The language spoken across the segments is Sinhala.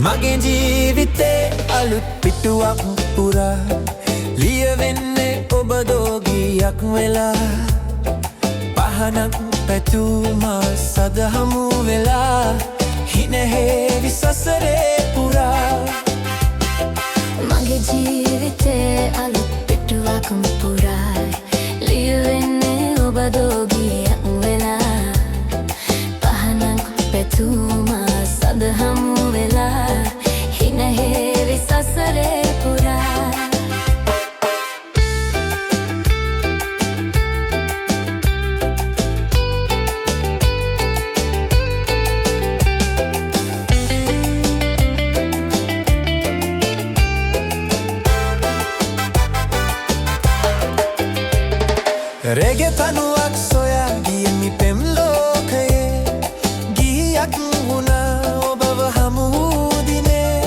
මගේ ජීවිතේ අලුත් පිටුවක් පුරා ලියවෙන්නේ ඔබ දෝගියක් වෙලා පහනක් පැතුමා සදහමු වෙලා හිනහෙවි සසරේ පුරා මගේ ජීවිතේ අලුත් පිටුවක් පුරා ලියවෙන්නේ ඔබ දෝගියක් වෙලා පහනක් පැතුමා සදහමු වෙලා හිනහෙවි සසරේ පුරා රෙගෙ තනුවක් සොයා ගියමි පෙම් ලෝකයේ ගියක් වුණා ඔබව හමු දිනේ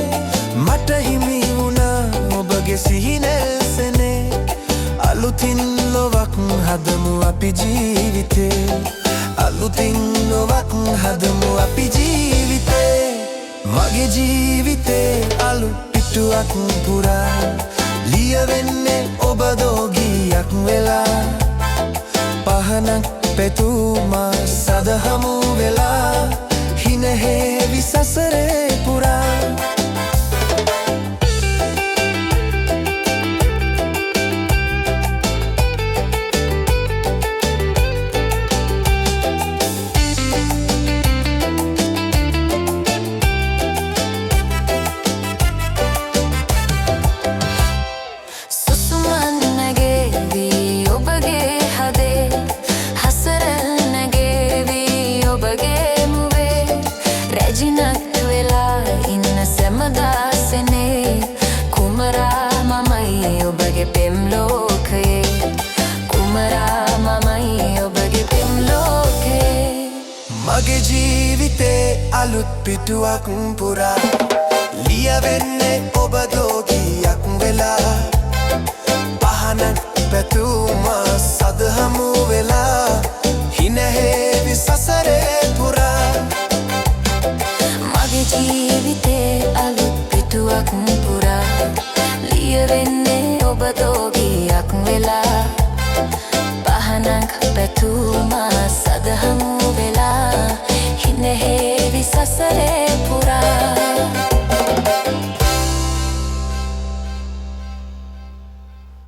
මට හිමි වුණා ඔබගේ සිහිනසනේ අලුතින් ලොවක් හදමු අපි ජීවිතේ අලුතින් ලොවක් හදමු අපි ජීවිතේ මගේ ජීවිතේ අලුත් පිටුවක් පුරා ලියවෙන්නේ ඔබ දෝගියක් වෙලා පහනක් පැතුමා සදහමු වෙලා හිනහෙවි සසරේ පුරා රැජිනක් වෙලා ඉන්න සැමදාසනේ කුමරා මමයි ඔබගේ පෙම් ලෝකයේ කුමරා මමයි ඔබගේ පෙම් ලෝකයේ මගේ ජීවිතේ අලුත් පිටුවක් පුරා ලියවෙන්නේ ඔබ දෝගියක් වෙලා පහනක් පැතුමා සදහමු වෙලා හිනහෙවි සසරේ පුරා මගේ ජීවිතේ අලුත් පිටුවක් පුරා ලියවෙන්නේ ඔබ දෝගියක් වෙලා පහනක් පැතුමා සදහමු වෙලා හිනහෙවි සසරේ පුරා